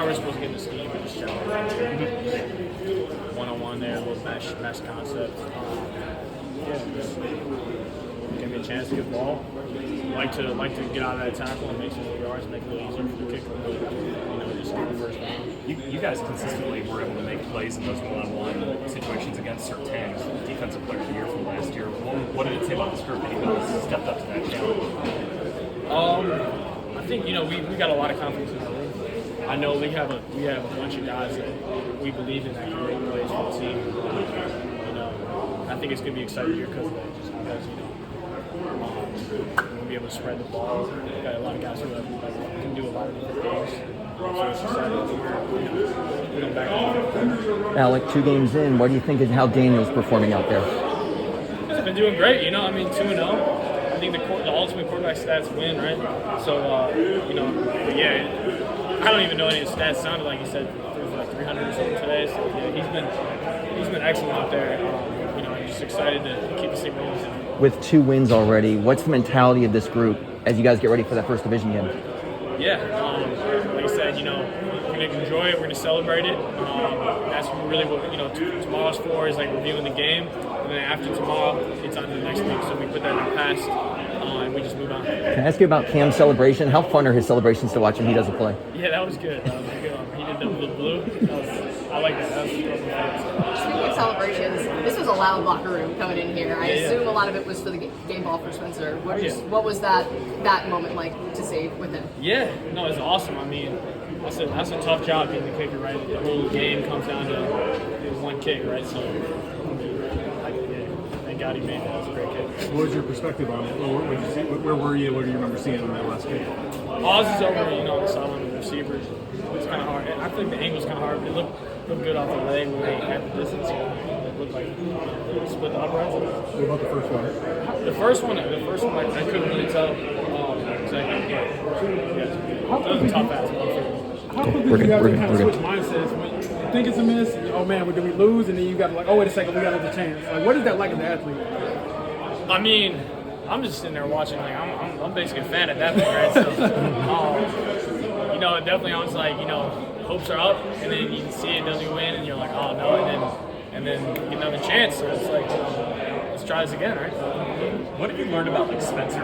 how we're supposed to get in the scheme and just generally one-on-one there, a little mesh concept. Just give me a chance to get the ball. Like to get out of that tackle and make some yards, make it a little easier for the kicker. Just on the first down. You guys consistently were able to make plays in those one-on-one situations against Sertan, defensive player of the year from last year. What did it say about this group that you guys stepped up to that challenge? I think we got a lot of confidence in our room. I know we have a bunch of guys that we believe in that can make plays for the team. I think it's gonna be exciting here because of that, just because we'll be able to spread the ball. We've got a lot of guys who can do a lot of different things. So it's exciting. We're going back on. Alec, 2 games in, what do you think of how Daniel's performing out there? He's been doing great. 2-0. I think the ultimate quarterback stats win, right? So, I don't even know any of his stats. Sounded like he said there was like 300 or something today. So yeah, he's been excellent out there. I'm just excited to keep the same rules. With 2 wins already, what's the mentality of this group as you guys get ready for that first division game? Yeah, like I said, we're going to enjoy it. We're going to celebrate it. That's really what tomorrow's for is like reviewing the game, and then after tomorrow, it's on to the next week. So we put that in the past, and we just move on. Can I ask you about Cam's celebration? How fun are his celebrations to watch when he doesn't play? Yeah, that was good. That was a good one. He did the blue. I like that. That was fun. Speaking of celebrations, this was a loud locker room coming in here. I assume a lot of it was for the game ball for Spencer. What was that moment like to see with him? Yeah, no, it's awesome. I mean, that's a tough job being the kicker, right? The whole game comes down to one kick, right? So, thank God he made that. That's a great kick. What was your perspective on it? Where were you? What do you remember seeing on that last kick? Oz is over, the sideline with the receivers. It's kind of hard. I think the angle's kind of hard. It looked good off the leg when they had the distance. It looked like split the uprights. What about the first one? The first one, I couldn't really tell exactly. Yeah, that was a tough pass. How quickly do you guys kind of switch mindsets when you think it's a miss? Oh man, did we lose? And then you got to wait a second, we got another chance. What is that like as an athlete? I mean, I'm just sitting there watching. I'm basically a fan at that point, right? So, definitely I was like, hopes are up, and then you see it doesn't go in, and you're like, oh no, and then you get another chance. So it's like, let's try this again, right? What have you learned about Spencer